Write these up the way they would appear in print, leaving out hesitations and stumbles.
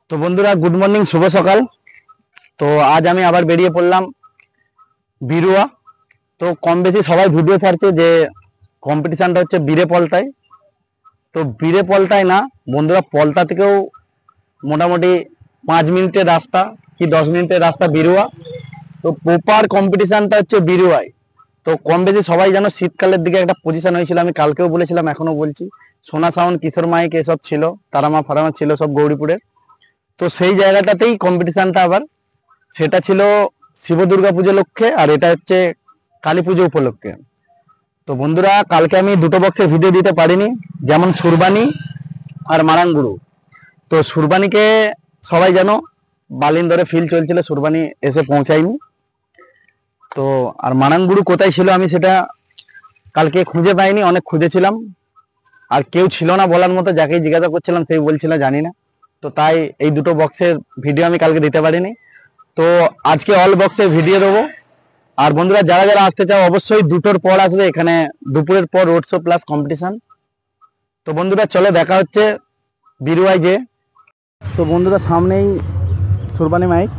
তো বন্ধুরা, good morning, শুভ সকাল। তো আজ আমি আবার বেরিয়ে পড়লাম বিরুয়া। তো কম বেশি সবাই ভিডিও ছাড়ছে যে কম্পিটিশনটা হচ্ছে বীরে পলতায়। তো বীরে পলতায় না বন্ধুরা, পলতা থেকেও মোটামুটি 5 মিনিটের রাস্তা কি 10 মিনিটের রাস্তা বিরুয়া। তো প্রপার কম্পিটিশনটা হচ্ছে বিরুয়ায়। তো কম বেশি সবাই জানো শীতকালের দিকে একটা পজিশন হয়েছিল, আমি কালকেও বলেছিলাম এখনো বলছি। সোনা সাউন্ড, কিশোর মাইক এসব ছিল, তারামা ফারামা ছিল সব গৌরীপুরের। তো সেই জায়গাটাতেই কম্পিটিশনটা আবার, সেটা ছিল শিব দুর্গা পুজো লক্ষ্যে, আর এটা হচ্ছে কালী পুজো উপলক্ষে। তো বন্ধুরা, কালকে আমি দুটো বক্সের ভিডিও দিতে পারিনি, যেমন সুরবানি আর মারাঙ্গুরু। তো সুরবানিকে সবাই জানো বালিন্দরে ফিল চলছিল, সুরবানি এসে পৌঁছায়নি। তো আর মারাঙ্গুরু কোথায় ছিল আমি সেটা কালকে খুঁজে পাইনি, অনেক খুঁজেছিলাম আর কেউ ছিল না বলার মতো, যাকেই জিজ্ঞাসা করছিলাম সেই বলছিল জানি না। তো তাই এই দুটো বক্সের ভিডিও আমি কালকে দিতে পারিনি। তো আজকে অল বক্সের ভিডিও দেবো। আর বন্ধুরা, যারা যারা আসতে চাও অবশ্যই দুটোর পর আসবে, এখানে দুপুরের পর রোড শো প্লাস কম্পিটিশন। তো বন্ধুরা চলে দেখা হচ্ছে বিরুয়ায় যে। তো বন্ধুরা, সামনেই সুরবানি মাইক।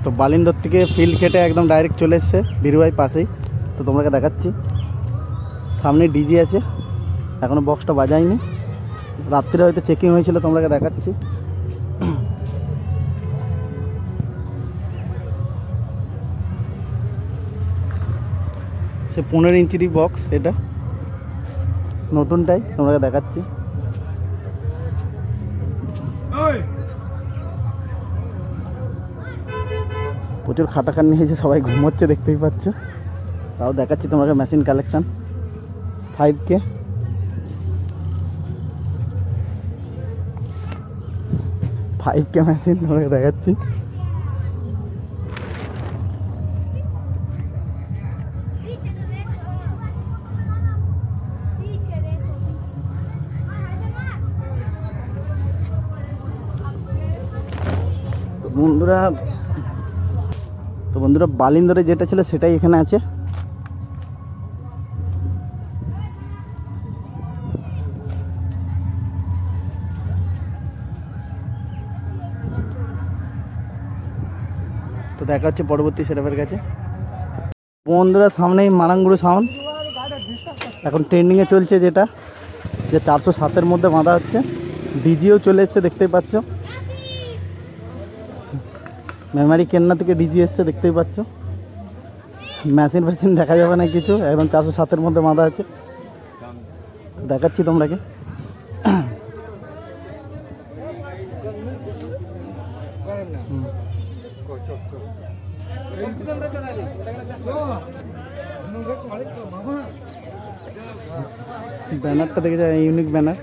তো বালিন্দর থেকে ফিল্ড কেটে একদম ডাইরেক্ট চলে এসছে বিরুয়ায় পাশেই। তো তোমাকে দেখাচ্ছি, সামনে ডিজি আছে, এখনো বক্সটা বাজায়নি, রাত্রে হয়তো চেকিং হয়েছিল, তোমাকে দেখাচ্ছি। সে 15 ইঞ্চিরই বক্স, এটা নতুনটাই তোমাকে দেখাচ্ছি। প্রচুর খাটাখাটনি হয়েছে, সবাই ঘুমোচ্ছে দেখতেই পাচ্ছ। তাও দেখাচ্ছি তোমাকে মেশিন কালেকশন 5K। মেশিন তোমাকে দেখাচ্ছি। বন্ধুরা বালিন্দরে যেটা ছিল সেটাই এখানে আছে। তো দেখা হচ্ছে পরবর্তী সেটআপের কাছে। বন্ধুরা, সামনেই মারাঙ্গুরু সাউন্ড এখন ট্রেন্ডিংয়ে চলছে, যেটা যে 407-এর মধ্যে বাঁধা হচ্ছে। ডিজিও চলে এসছে দেখতেই পাচ্ছ, মেমারি কেন্না থেকে ডিজি এসছে দেখতেই পাচ্ছ। মেশিন দেখা যাবে না কিছু, একদম 407-এর মধ্যে বাঁধা আছে, দেখাচ্ছি তোমরাকে। ব্যানারটা দেখে যায়, ইউনিক ব্যানার।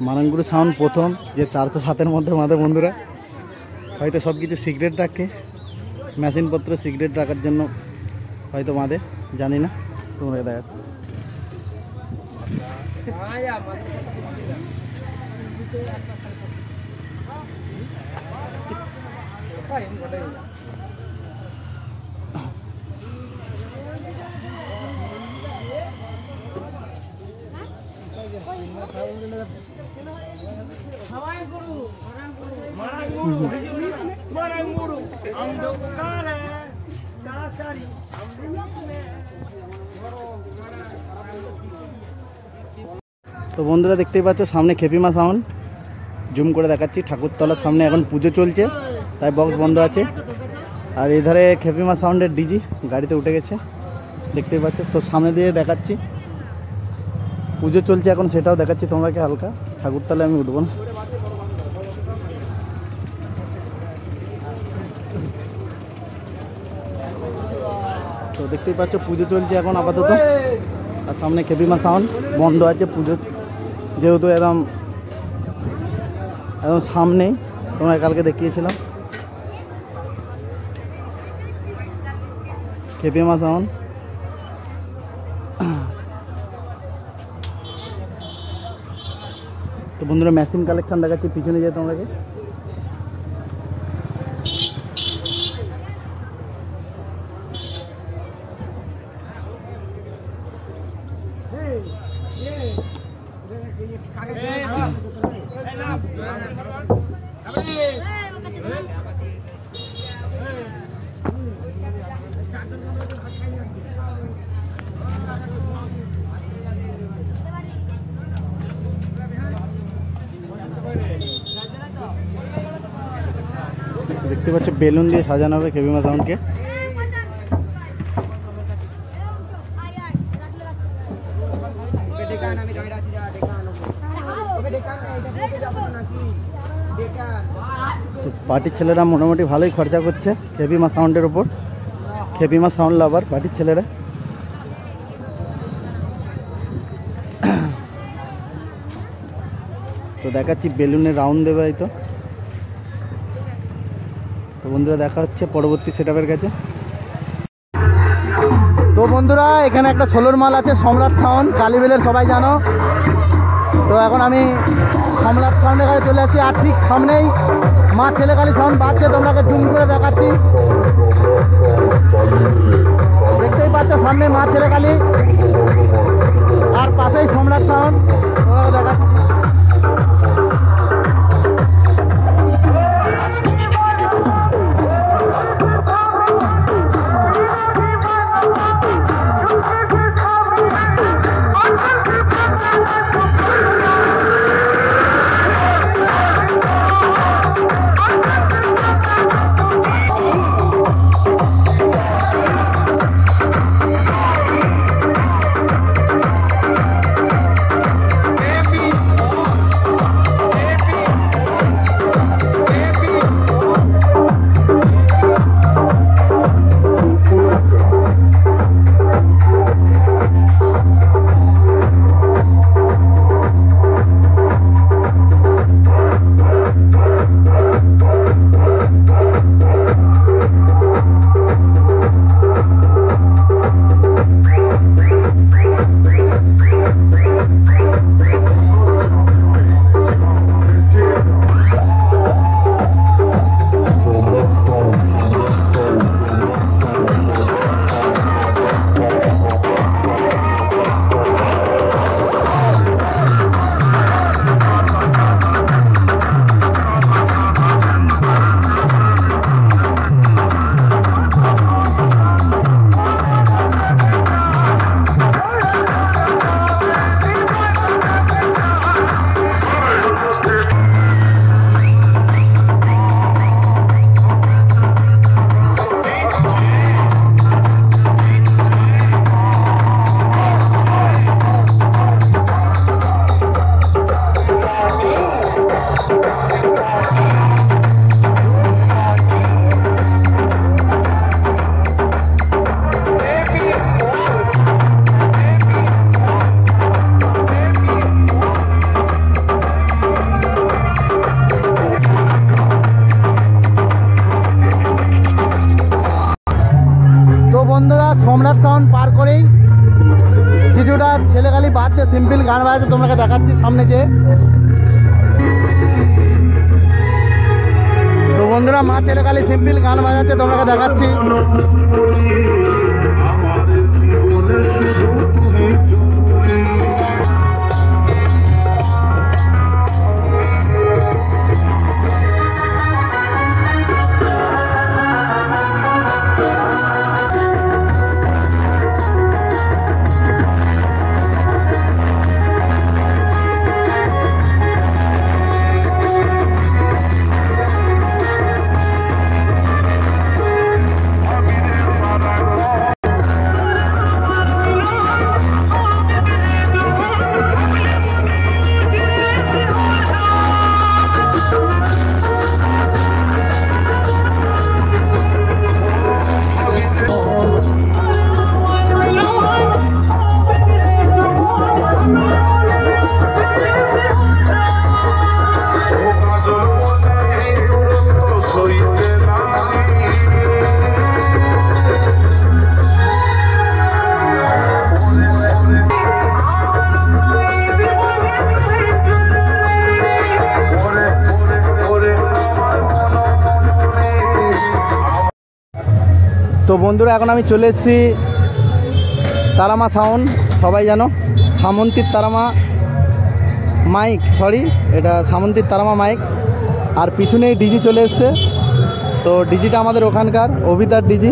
মারাঙ্গুরু সাউন্ড প্রথম যে 407-এর মধ্যে বাঁধে। বন্ধুরা হয়তো সব কিছু সিক্রেট রাখে, মেশিনপত্র সিক্রেট রাখার জন্য হয়তো বাঁধে, জানি না। তোমরা দেখা তো বন্ধুরা, দেখতেই পাচ্ছ সামনে খেপিমা সাউন্ড, জুম করে দেখাচ্ছি। ঠাকুরতলার সামনে এখন পুজো চলছে, তাই বক্স বন্ধ আছে। আর এধারে খেপিমা সাউন্ডের ডিজি গাড়িতে উঠে গেছে, দেখতেই পাচ্ছ। তো সামনে দিয়ে দেখাচ্ছি, পুজো চলছে এখন, সেটাও দেখাচ্ছি তোমাকে হালকা। ঠাকুরতলায় আমি উঠবো না। তো দেখতেই পাচ্ছ পুজো চলছে এখন আপাতত। আর সামনে খেপিমা সাউন্ড বন্ধ আছে, পুজো যেহেতু একদম সামনেই, তোমায় কালকে দেখিয়েছিলাম খেপিমা সাউন্ড। তো বন্ধুরা, মেশিন কালেকশন দেখাচ্ছি, পিছনে যেয়ে তোমাকে। পাচ্ছ বেলুন দিয়ে সাজানো হবে কেবি মা সাউন্ডকে। পার্টির ছেলেরা মোটামুটি ভালোই খরচা করছে কেবি মা সাউন্ডের ওপর। কেবি মা সাউন্ড লাভার পার্টির ছেলেরা। তো দেখাচ্ছি বেলুনের রাউন্ড দেবে হয়তো। তো বন্ধুরা দেখা হচ্ছে পরবর্তী সেটআপের কাছে। তো বন্ধুরা এখানে একটা সোলোর মাল আছে সম্রাট সাউন্ড, কালীবেলের সবাই জানো। তো এখন আমি সম্রাট সাউন্ডের কাছে চলে আসছি, আর ঠিক সামনেই মা ছেলে কালী সাউন্ড বাজছে। তোমাকে জুম করে দেখাচ্ছি, দেখতেই পাচ্ছ সামনে মা ছেলে কালী, আর পাশেই সম্রাট সাউন্ড তোমাকে দেখাচ্ছি। বন্ধুরা সম্রাট সাউন্ড পার করেই কিছুটা ছেলে খালি বাজছে, সিম্পল গান বাজছে, তোমাকে দেখাচ্ছি সামনে যে। তো বন্ধুরা মা ছেলে খালি সিম্পল গান বাজাচ্ছে, তোমাকে দেখাচ্ছি। তো বন্ধুরা এখন আমি চলে এসেছি তারামা সাউন্ড, সবাই জানো সামন্তীর তারামা মাইক, সরি এটা সামন্তীর তারামা মাইক। আর পিছনেই ডিজি চলে এসছে, তো ডিজিটা আমাদের ওখানকার অভিদার ডিজি।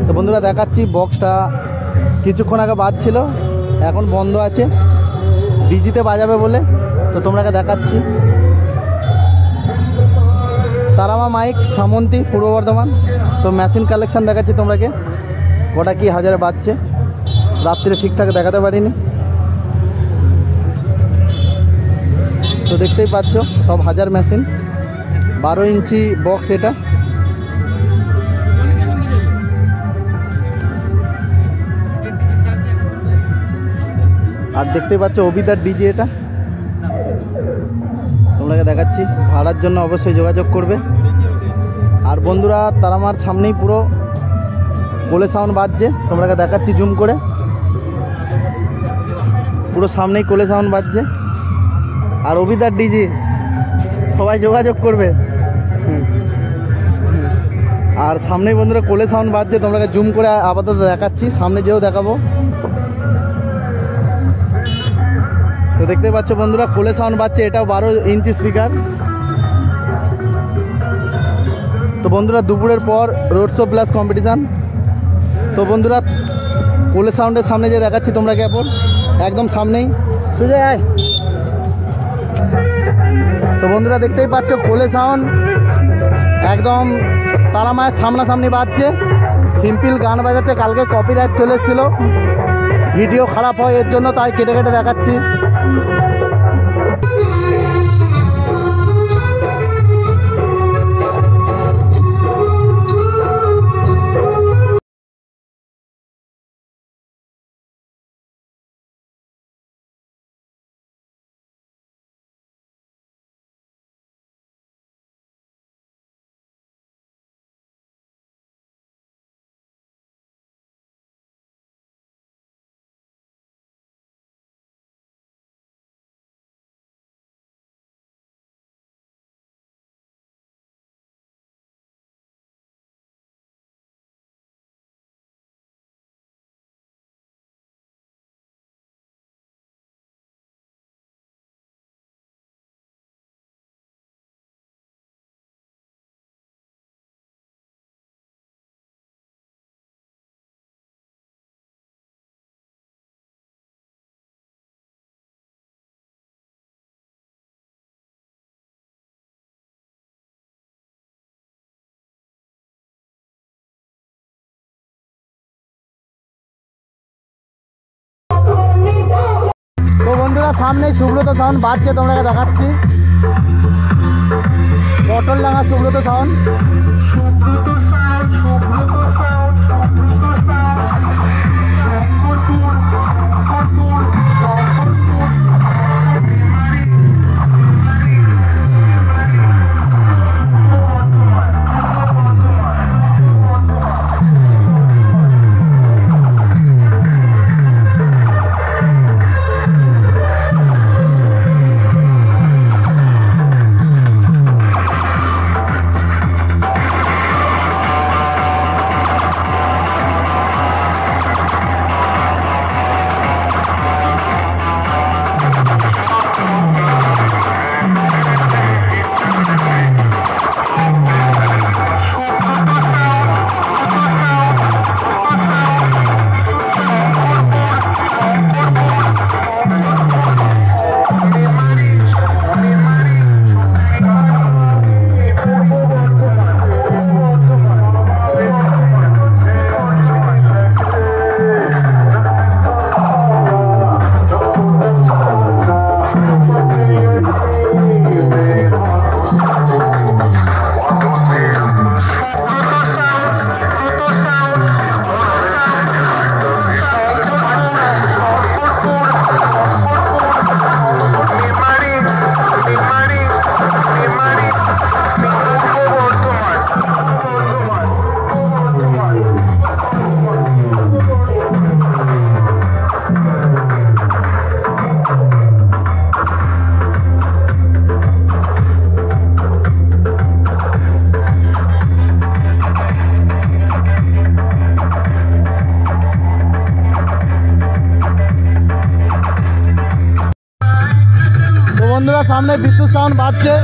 তো বন্ধুরা দেখাচ্ছি, বক্সটা কিছুক্ষণ আগে বাজছিল, এখন বন্ধ আছে, ডিজিতে বাজাবে বলে। তো তোমরাকে দেখাচ্ছি। তারামা মাইক সামন্তী পূর্ব বর্ধমান। তো মেশিন কালেকশান দেখাচ্ছি তোমরাকে, গোটা কি হাজারে বাজছে, রাত্রে ঠিকঠাক দেখাতে পারিনি। তো দেখতেই পাচ্ছ সব হাজার মেশিন, 12 ইঞ্চি বক্স এটা। আর দেখতেই পাচ্ছ অবিদার ডিজে এটা, তোমরাকে দেখাচ্ছি। ভাড়ার জন্য অবশ্যই যোগাযোগ করবে। আর বন্ধুরা তারামার সামনেই পুরো কোলে সাউন্ড বাজছে, তোমরাকে দেখাচ্ছি জুম করে, পুরো সামনেই কোলে সাউন্ড বাজছে। আর অবিদার ডিজে সবাই যোগাযোগ করবে। আর সামনেই বন্ধুরা কোলে সাউন্ড বাজছে, তোমরাকে জুম করে আপাতত দেখাচ্ছি, সামনে যেও দেখাবো। তো দেখতে পাচ্ছ বন্ধুরা কোলে সাউন্ড বাজছে, এটাও 12 ইঞ্চি স্পিকার। তো বন্ধুরা দুপুরের পর রোড শো প্লাস কম্পিটিশান। তো বন্ধুরা কোলে সাউন্ডের সামনে যে দেখাচ্ছি তোমরা কেমন, একদম সামনেই সুজয় আয়। তো বন্ধুরা দেখতেই পাচ্ছ কোলে সাউন্ড একদম তারামায়ের সামনাসামনি বাজছে। সিম্পল গান বাজাচ্ছে, কালকে কপিরাইট চলে এসেছিলো, ভিডিও খারাপ হয় এর জন্য, তাই কেটে কেটে দেখাচ্ছি। তো বন্ধুরা সামনেই সুব্রত সাউন্ড বাজছে, তোমরা দেখাচ্ছি, পটল ডাঙা সুব্রত সাউন্ড। বন্ধুরা সামনে বিদ্যুৎ সাউন্ড বাজছে।